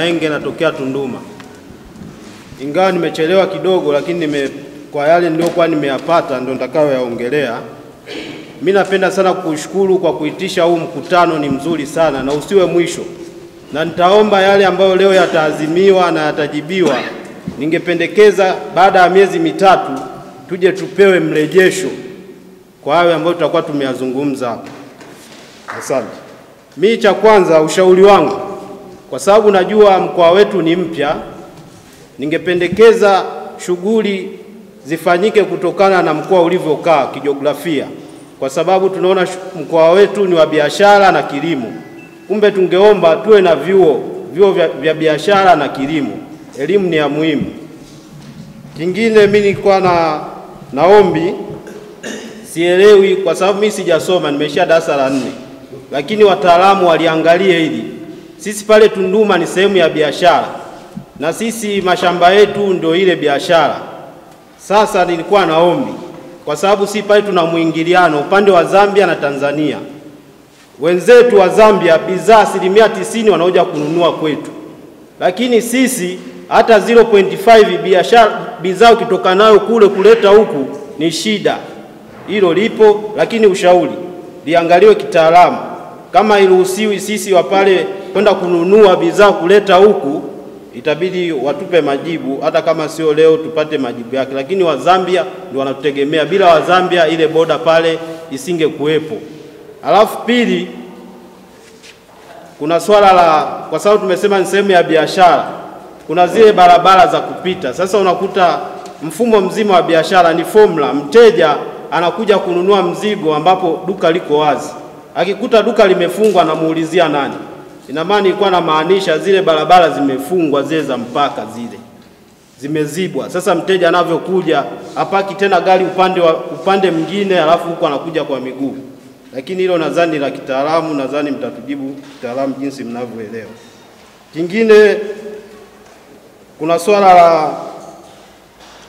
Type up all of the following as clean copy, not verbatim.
Maenge, natokea Tunduma. Ingawa nimechelewa kidogo, lakini kwa yale niliokuwa nimeyapata ndio nitakayoyaongelea. Mimi napenda sana kushukuru kwa kuitisha huu mkutano, ni mzuri sana na usiwe mwisho. Na nitaomba yale ambayo leo yataazimiwa na yatajibiwa, ningependekeza baada ya miezi mitatu tuje tupewe mrejesho kwa hayo ambayo tutakuwa tumeyazungumza hapa. Asante. Mimi cha kwanza, ushauri wangu, kwa sababu najua mkoa wetu ni mpya, ningependekeza shughuli zifanyike kutokana na mkoa ulivyokaa kijiografia, kwa sababu tunaona mkoa wetu ni wa biashara na kilimo. Kumbe tungeomba tuwe na vyuo vya biashara na kilimo. Elimu ni ya muhimu. Kingine, mimi nilikuwa naombi, sielewi kwa sababu mimi sijasoma, nimeshia darasa la 4. Lakini wataalamu waliangalie hili. Sisi pale Tunduma ni sehemu ya biashara, na sisi mashamba yetu ndio ile biashara. Sasa nilikuwa naombi, kwa sababu si pale tuna muingiliano upande wa Zambia na Tanzania. Wenzetu wa Zambia bidhaa 90% wanaoja kununua kwetu. Lakini sisi hata 0.5 biashara bidhaa ukitoka nayo kule kuleta huku ni shida. Hilo lipo, lakini ushauri liangaliwe kitaalamu. Kama iruhusiwi sisi wa pale kwenda kununua bidhaa kuleta huku, itabidi watupe majibu, hata kama sio leo tupate majibu yake. Lakini wa Zambia ndio wanatutegemea, bila wa Zambia ile boda pale isinge kuwepo. Alafu pili, kuna swala la, kwa sababu tumesema ni sehemu ya biashara, kuna zile barabara za kupita. Sasa unakuta mfumo mzima wa biashara ni formula. Mteja anakuja kununua mzigo ambapo duka liko wazi. Akikuta duka limefungwa, anamuulizia nani? Ina maana ilikuwa na maanisha zile barabara zimefungwa, zile za mpaka zile zimezibwa. Sasa mteja anavyokuja hapaki tena gari upande mwingine, alafu huko anakuja kwa miguu. Lakini hilo nadhani la kitaalamu, nadhani mtatujibu kitaalamu jinsi mnavyoelewa. Kingine, kuna swala la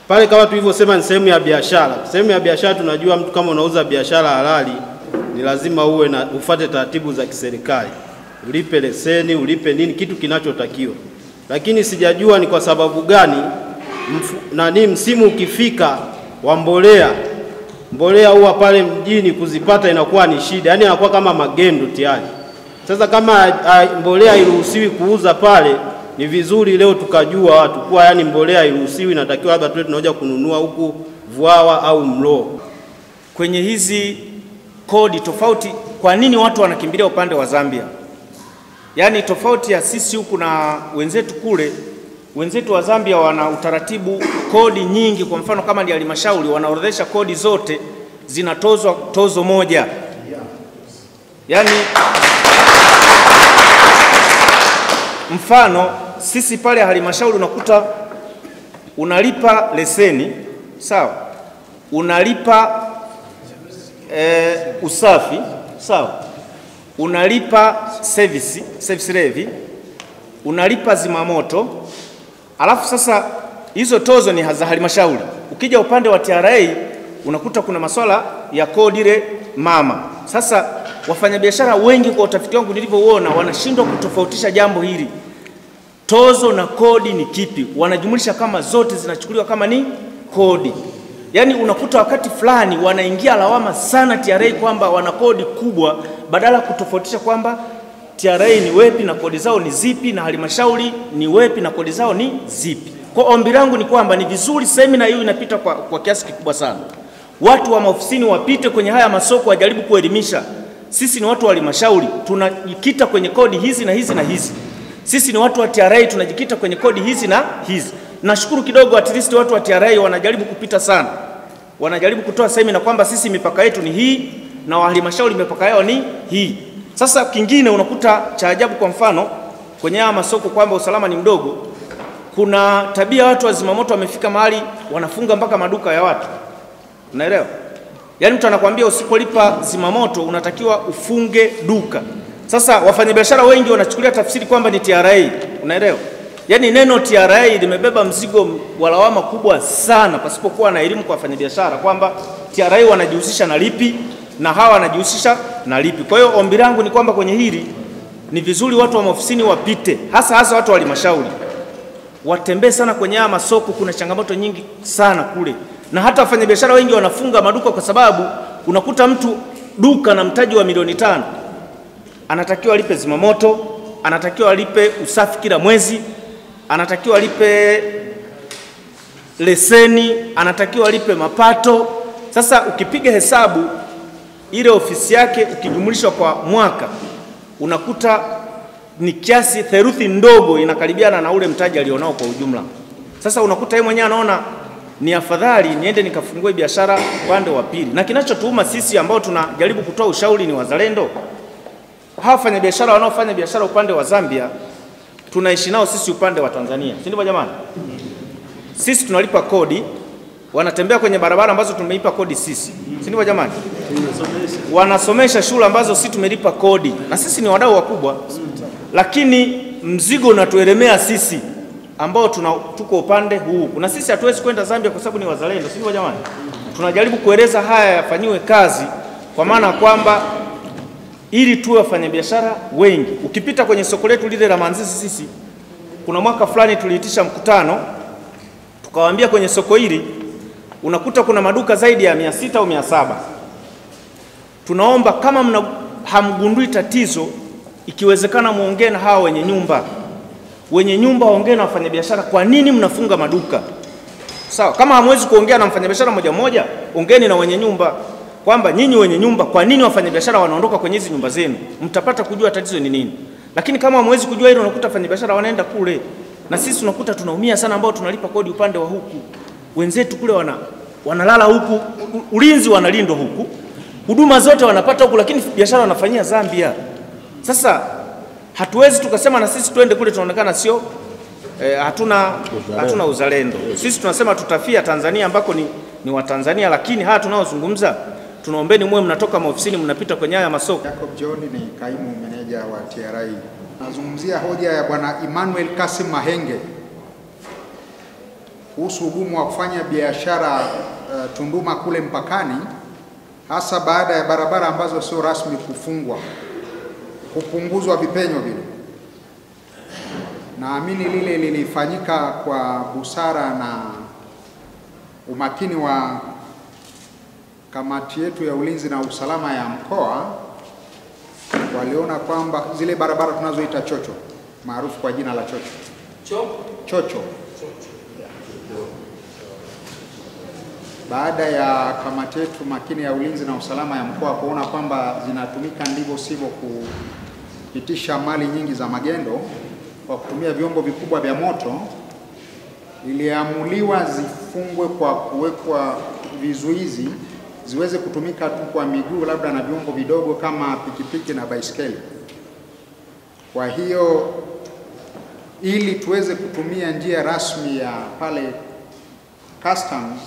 pale kama tulivyosema ni sehemu ya biashara. Sehemu ya biashara tunajua mtu kama unauza biashara halali ni lazima ufuate taratibu za kiserikali. Ulipe leseni, ulipe nini, kitu kinachotakiwa. Lakini sijajua ni kwa sababu gani msimu ukifika wa mbolea huwa pale mjini kuzipata inakuwa ni shida. Yaani inakuwa kama magendo tayari. Sasa kama mbolea iruhusiwi kuuza pale, ni vizuri leo tukajua watu kwa yani mbolea iruhusiwi, inatakiwa labda tuwe tunaoja kununua huku Vwawa au Mlo. Kwenye hizi kodi tofauti, kwa nini watu wanakimbilia upande wa Zambia? Yaani tofauti ya sisi huku na wenzetu kule, wenzetu wa Zambia wana utaratibu, kodi nyingi. Kwa mfano kama ni halmashauri, wanaorodhesha kodi zote zinatozwa tozo moja. Yaani mfano sisi pale halmashauri unakuta unalipa leseni, sawa? Unalipa usafi, sawa? Unalipa service levy, unalipa zimamoto. Alafu sasa hizo tozo ni za halmashauri. Ukija upande wa TRA unakuta kuna masuala ya kodi ile mama. Sasa wafanyabiashara wengi kwa utafiti wangu nilivyoona wanashindwa kutofautisha jambo hili. Tozo na kodi ni kipi? Wanajumulisha kama zote zinachukuliwa kama ni kodi. Yaani unakuta wakati fulani wanaingia lawama sana TRA kwamba wana kodi kubwa, badala kutofautisha kwamba TRA ni wepi na kodi zao ni zipi na halmashauri ni wepi na kodi zao ni zipi. Kwa ombi langu ni kwamba ni vizuri semina hiyo inapita kwa kiasi kikubwa sana. Watu wa maofisini wapite kwenye haya masoko, wajaribu kuelimisha. Sisi ni watu wa halmashauri, tunajikita kwenye kodi hizi na hizi na hizi. Sisi ni watu wa TRA, tunajikita kwenye kodi hizi na hizi. Nashukuru kidogo at least watu wa TRA wanajaribu kupita sana. Wanajaribu kutoa semina kwamba sisi mipaka yetu ni hii na halmashauri mipaka yao ni hii. Sasa kingine unakuta cha ajabu, kwa mfano kwenye haya masoko kwamba usalama ni mdogo, kuna tabia watu wa zimamoto wamefika mahali wanafunga mpaka maduka ya watu. Unaelewa? Yaani mtu anakuambia usipolipa zimamoto unatakiwa ufunge duka. Sasa wafanyabiashara wengi wanachukulia tafsiri kwamba ni TRA. Unaelewa? Yaani neno TRA limebeba mzigo wa lawama kubwa sana pasipokuwa na elimu kwa wafanyabiashara kwamba TRA wanajihusisha na lipi na hawa wanajihusisha na lipi. Kwa hiyo ombi langu ni kwamba kwenye hili ni vizuri watu wa maofisini wapite, hasa watu wa halmashauri watembee sana kwenye haya masoko. Kuna changamoto nyingi sana kule, na hata wafanyabiashara wengi wanafunga maduka kwa sababu unakuta mtu duka na mtaji wa milioni 5 anatakiwa alipe zimamoto, anatakiwa alipe usafi kila mwezi, anatakiwa alipe leseni, anatakiwa alipe mapato. Sasa ukipiga hesabu ile ofisi yake ukijumulisha kwa mwaka, unakuta ni kiasi theruthi ndogo inakaribiana na ule mtaji alionao kwa ujumla. Sasa unakuta yeye mwenyewe anaona ni afadhali niende nikafungue biashara upande wa pili. Na kinachotuuma sisi ambao tunajaribu kutoa ushauri ni wazalendo, hawa wafanya biashara wanaofanya biashara upande wa Zambia tunaishi nao sisi upande wa Tanzania, si ndivyo jamani? Sisi tunalipa kodi, wanatembea kwenye barabara ambazo tumeipa kodi sisi, si ndivyo jamani? Wanasomesha shule ambazo sisi tumelipa kodi, na sisi ni wadau wakubwa, lakini mzigo unatuelemea sisi ambao tuko upande huu. Na sisi hatuwezi kwenda Zambia kwa sababu ni wazalendo, si ndivyo jamani? Tunajaribu kueleza haya yafanyiwe kazi, kwa maana kwamba ili tuwe wafanyabiashara wengi. Ukipita kwenye soko letu lile la Manzizi, sisi kuna mwaka fulani tuliitisha mkutano, tukawaambia kwenye soko hili unakuta kuna maduka zaidi ya 600 au 700. Tunaomba kama hamgundui tatizo, ikiwezekana muongee na hawa wenye nyumba. Wenye nyumba waongee na wafanyabiashara, kwa nini mnafunga maduka? Sawa, kama hamwezi kuongea na mfanyabiashara moja moja, ongeeni na wenye nyumba, kwamba nyinyi wenye nyumba, kwa nini wafanyabiashara wanaondoka kwenye hizi nyumba zenu? Mtapata kujua tatizo ni nini. Lakini kama hamwezi kujua hilo, unakuta wafanyabiashara wanaenda kule, na sisi unakuta tunaumia sana ambao tunalipa kodi upande wa huku. Wenzetu kule wanalala huku, ulinzi wanalindwa huku, huduma zote wanapata huku, lakini biashara wanafanyia Zambia. Sasa hatuwezi tukasema na sisi twende kule tunaonekana sio hatuna uzalendo. Sisi tunasema tutafia Tanzania ambako ni wa Tanzania, lakini haya tunaozungumza tunaombeni muwe mnatoka maofisini mnapita kwenye haya masoko. Jacob John ni kaimu meneja wa TRA. Nazungumzia hoja ya Bwana Emmanuel Kasim Mahenge kuhusu ugumu wa kufanya biashara Tunduma kule mpakani, hasa baada ya barabara ambazo sio rasmi kufungwa, kupunguzwa vipenyo vile. Naamini lile lilifanyika kwa busara na umakini wa kamati yetu ya ulinzi na usalama ya mkoa. Waliona kwamba zile barabara tunazoita chocho, maarufu kwa jina la chocho, baada ya kamati yetu makini ya ulinzi na usalama ya mkoa kuona kwamba zinatumika ndivyo sivyo kupitisha mali nyingi za magendo kwa kutumia vyombo vikubwa vya moto, iliamuliwa zifungwe kwa kuwekwa vizuizi, ziweze kutumika tu kwa miguu labda na vyombo vidogo kama pikipiki na baiskeli. Kwa hiyo ili tuweze kutumia njia rasmi ya pale customs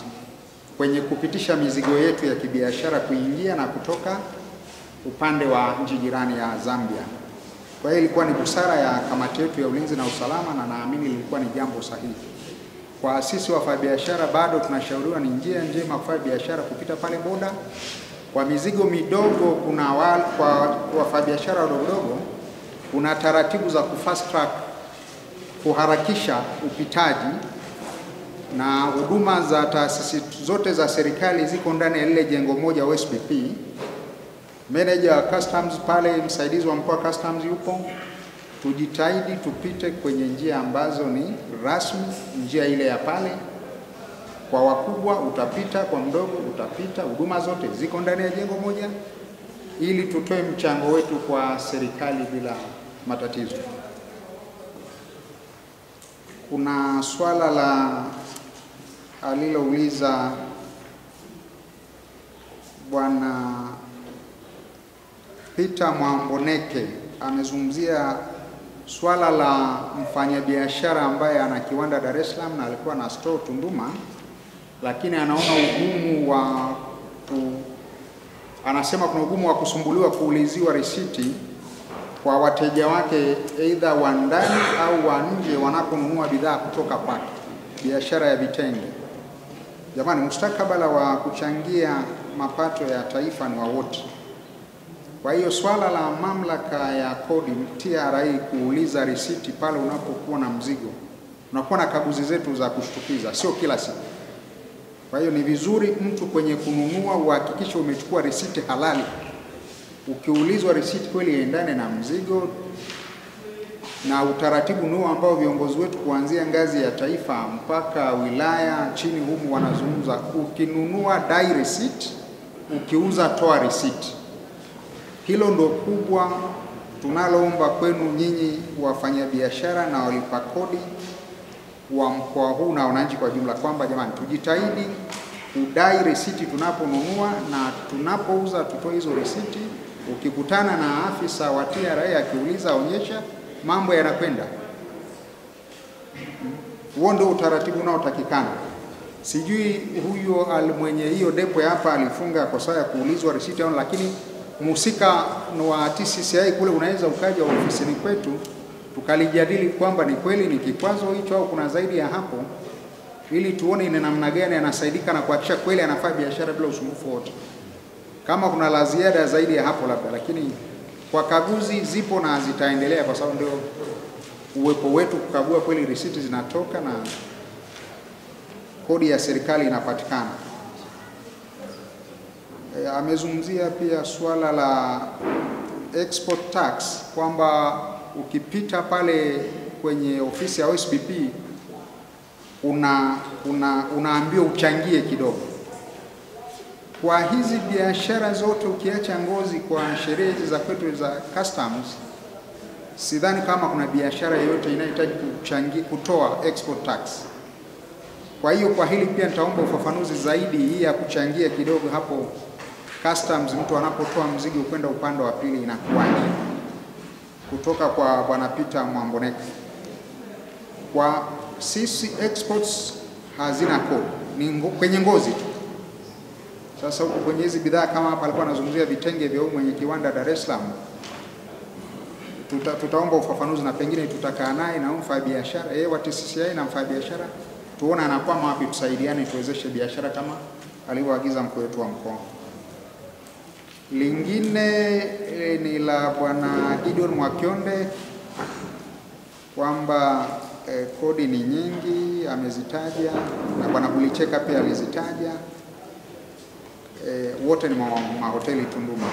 kwenye kupitisha mizigo yetu ya kibiashara kuingia na kutoka upande wa nchi jirani ya Zambia. Kwa hiyo ilikuwa ni busara ya kamati yetu ya ulinzi na usalama, na naamini ilikuwa ni jambo sahihi. Kwa sisi wafanyabiashara bado tunashauriwa, ni njia njema kufanya biashara kupita pale boda. Kwa mizigo midogo kwa wafanyabiashara wadogo kuna taratibu za kufast track, kuharakisha upitaji, na huduma za taasisi zote za serikali ziko ndani ya lile jengo moja OSPP. Manager wa customs pale, msaidizi wa mkuu wa customs yupo. Tujitahidi tupite kwenye njia ambazo ni rasmi, njia ile ya pale. Kwa wakubwa utapita, kwa mdogo utapita, huduma zote ziko ndani ya jengo moja, ili tutoe mchango wetu kwa serikali bila matatizo. Kuna swala la alilouliza Bwana Peter Mwamboneke, amezungumzia swala la mfanyabiashara ambaye ana kiwanda Dar es Salaam na alikuwa na store Tunduma, lakini anaona ugumu wa anasema kuna ugumu wa kusumbuliwa kuuliziwa risiti kwa wateja wake, aidha wa ndani au wa nje, wanaponunua bidhaa kutoka kwake, biashara ya vitenge. Jamani, mustakabala wa kuchangia mapato ya taifa ni wa wote. Kwa hiyo swala la mamlaka ya kodi TRA kuuliza risiti pale unapokuwa na mzigo, unakuwa na kaguzi zetu za kushtukiza, sio kila siku. Kwa hiyo ni vizuri mtu kwenye kununua uhakikishe umechukua risiti halali. Ukiulizwa risiti kweli iendane na mzigo, na utaratibu nuo ambao viongozi wetu kuanzia ngazi ya taifa mpaka wilaya chini humu wanazungumza. Ukinunua dai receipt, ukiuza toa receipt. Hilo ndo kubwa tunaloomba kwenu nyinyi wafanyabiashara na walipa kodi wa mkoa huu na wananchi kwa jumla, kwamba jamani, tujitahidi kudai risiti tunaponunua na tunapouza tutoe hizo risiti. Ukikutana na afisa wa TRA akiuliza, onyesha, mambo yanakwenda. Huo ndio utaratibu unaotakikana. Sijui huyo mwenye hiyo depo hapa alifunga kosa ya kuulizwa risiti au, lakini mhusika wa TCCI kule unaweza ukaja ofisini kwetu tukalijadili kwamba ni kweli ni kikwazo hicho au kuna zaidi ya hapo, ili tuone ni namna gani anasaidika na kuhakikisha kweli anafanya biashara bila usumbufu wote. Kama kuna la ziada zaidi ya hapo labda, lakini kwa kaguzi zipo na zitaendelea, kwa sababu ndio uwepo wetu kukagua kweli risiti zinatoka na kodi ya serikali inapatikana. Amezungumzia pia swala la export tax, kwamba ukipita pale kwenye ofisi ya OSBP unaambiwa uchangie kidogo. Kwa hizi biashara zote ukiacha ngozi, kwa sheria hizi za kwetu za customs, sidhani kama kuna biashara yoyote inahitaji kutoa export tax. Kwa hiyo kwa hili pia nitaomba ufafanuzi zaidi, hii ya kuchangia kidogo hapo customs, mtu anapotoa mzigo kwenda upande wa pili inakuwaje? Kutoka kwa Bwana Peter Mwamboneka. Kwa sisi exports hazina kodi, ni kwenye ngozi tu. Sasa huko kwenye hizi bidhaa kama hapa alikuwa anazungumzia vitenge vya mwenye kiwanda Dar es Salaam, tutaomba ufafanuzi na pengine tutakaa naye na mfanyabiashara wa TCCI na mfanyabiashara tuone anakwama wapi, tusaidiane tuwezeshe biashara kama alivyoagiza mkuu wetu wa mkoa. Lingine ni la Bwana Gideon Mwakionde kwamba kodi ni nyingi amezitaja, na Bwana Bulicheka pia alizitaja. Wote ni mahoteli Tunduma.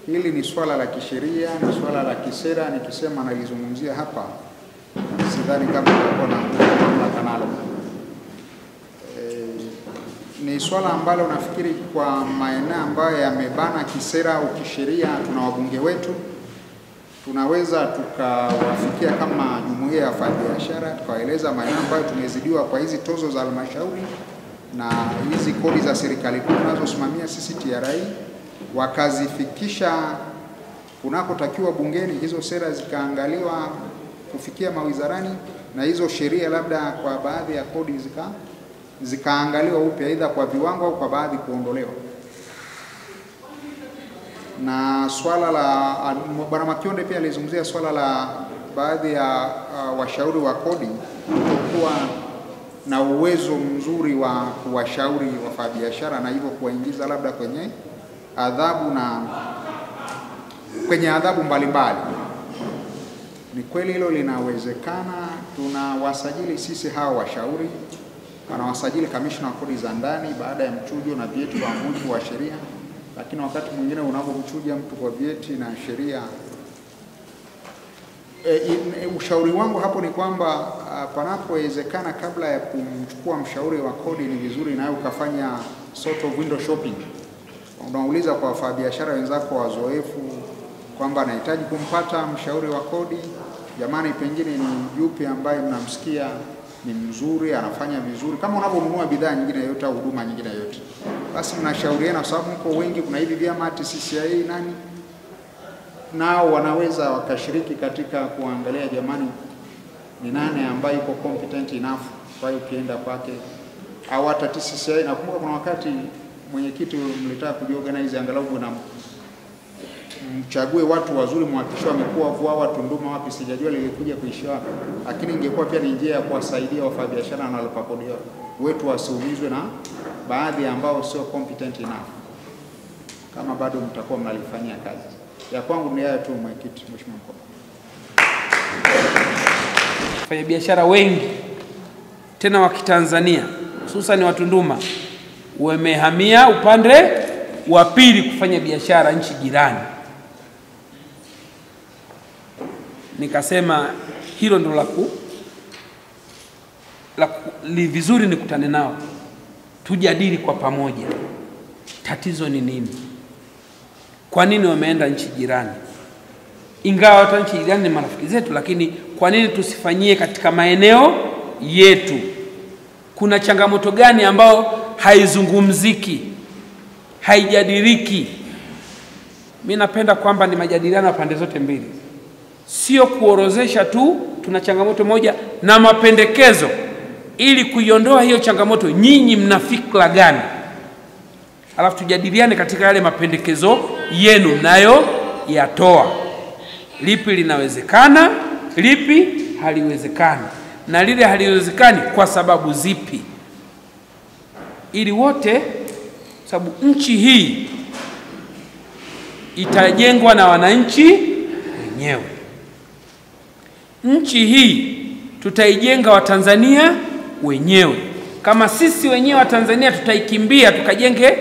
Hili ni swala la kisheria, ni swala la kisera. Nikisema nalizungumzia hapa, sidhani kama tutakuwa na mamlaka nalo. Ni swala ambalo nafikiri kwa maeneo ambayo yamebana kisera au kisheria, tuna wabunge wetu, tunaweza tukawafikia kama jumuiya ya wafanyabiashara, tukawaeleza maeneo ambayo tumezidiwa kwa hizi tozo za halmashauri na hizi kodi za serikali tunazosimamia sisi TRA, wakazifikisha kunakotakiwa bungeni, hizo sera zikaangaliwa kufikia mawizarani, na hizo sheria labda kwa baadhi ya kodi zikaangaliwa upya, aidha kwa viwango au kwa baadhi kuondolewa. Na swala la Bwana Makionde pia alizungumzia swala la baadhi ya washauri wa kodi kutokuwa na uwezo mzuri wa kuwashauri wafanyabiashara na hivyo kuwaingiza labda kwenye adhabu na kwenye adhabu mbalimbali. Ni kweli hilo linawezekana. Tunawasajili sisi hao washauri, anawasajili kamishna wa kodi za ndani baada ya mchujo na vyeti kwa mujibu wa sheria, lakini wakati mwingine unapomchuja mtu kwa vyeti na sheria, ushauri wangu hapo ni kwamba panapowezekana, kabla ya kumchukua mshauri wa kodi, ni vizuri nawe ukafanya sort of window shopping. Unauliza kwa wafanyabiashara wenzako wazoefu kwamba anahitaji kumpata mshauri wa kodi, jamani, pengine ni yupi ambaye mnamsikia ni mzuri, anafanya vizuri, kama unaponunua bidhaa nyingine yoyote au huduma nyingine yoyote, basi mnashauriana, kwa sababu mko wengi. Kuna hivi vyama TCCI nani nao wanaweza wakashiriki katika kuangalia, jamani, ni nani ambaye yuko competent enough kwa hiyo ukienda kwake, au hata TCCI. Nakumbuka kuna wakati mwenyekiti mlitaka kujiorganize angalau na mchague watu wazuri, mwakisho wamekuwa VUAWA Tunduma wapi, sijajua lilikuja kuishia wapi, lakini ingekuwa pia ni njia ya kuwasaidia wafanyabiashara na walipa kodi wetu wasiumizwe na baadhi ambao sio competent enough. kama bado mtakuwa mnalifanyia kazi. Ya kwangu ni hayo tu, mwenyekiti. Mheshimiwa Mkuu. Wafanyabiashara wengi tena wa Kitanzania hususan wa Tunduma wamehamia upande wa pili kufanya biashara nchi jirani. Nikasema hilo ndio vizuri nikutane nao, tujadili kwa pamoja tatizo ni nini, kwa nini wameenda nchi jirani. Ingawa hata nchi jirani ni marafiki zetu, lakini kwa nini tusifanyie katika maeneo yetu? Kuna changamoto gani ambao haizungumziki, haijadiliki? Mimi napenda kwamba ni majadiliano pande zote mbili, sio kuorozesha tu tuna changamoto moja na mapendekezo. Ili kuiondoa hiyo changamoto, nyinyi mna fikra gani? Alafu tujadiliane katika yale mapendekezo yenu nayo yatoa. Lipi linawezekana, lipi haliwezekani, na lile haliwezekani kwa sababu zipi, ili wote, sababu nchi hii itajengwa na wananchi wenyewe. Nchi hii tutaijenga Watanzania wenyewe. Kama sisi wenyewe Watanzania tutaikimbia tukajenge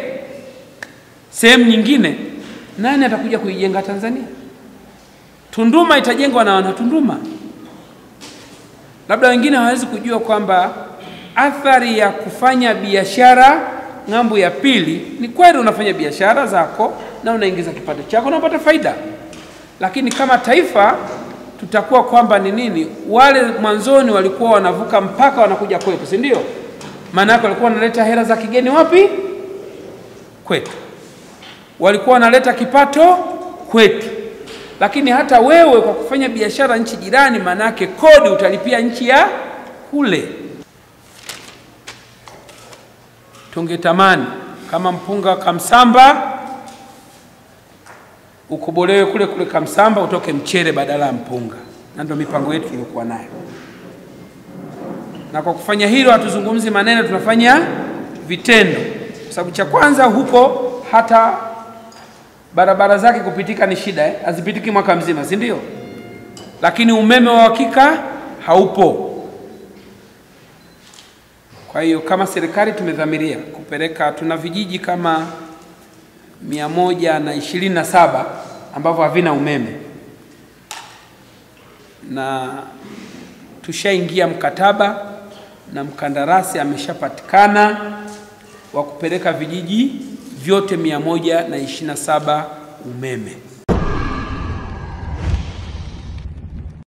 sehemu nyingine, nani atakuja kuijenga Tanzania? Tunduma itajengwa na Wanatunduma. Labda wengine hawezi kujua kwamba athari ya kufanya biashara ng'ambo ya pili ni kweli unafanya biashara zako na unaingiza kipato chako na unapata faida, lakini kama taifa tutakuwa kwamba ni nini? Wale mwanzoni walikuwa wanavuka mpaka wanakuja kwetu, si ndio? Maana yake walikuwa wanaleta hela za kigeni wapi? Kwetu. Walikuwa wanaleta kipato kwetu. Lakini hata wewe kwa kufanya biashara nchi jirani, maana yake kodi utalipia nchi ya kule. Tungetamani kama mpunga Kamsamba ukobolewe kule kule Kamsamba, utoke mchere badala ya mpunga, na ndio mipango yetu tulikuwa nayo. Na kwa kufanya hilo hatuzungumzi maneno, tunafanya vitendo. Kwa sababu cha kwanza, huko hata barabara zake kupitika ni shida, hazipitiki mwaka mzima, si ndio? Lakini umeme wa hakika haupo. Kwa hiyo kama serikali tumedhamiria kupeleka, tuna vijiji kama 127 ambavyo havina umeme, na tushaingia mkataba na mkandarasi ameshapatikana wa kupeleka vijiji vyote 127 umeme.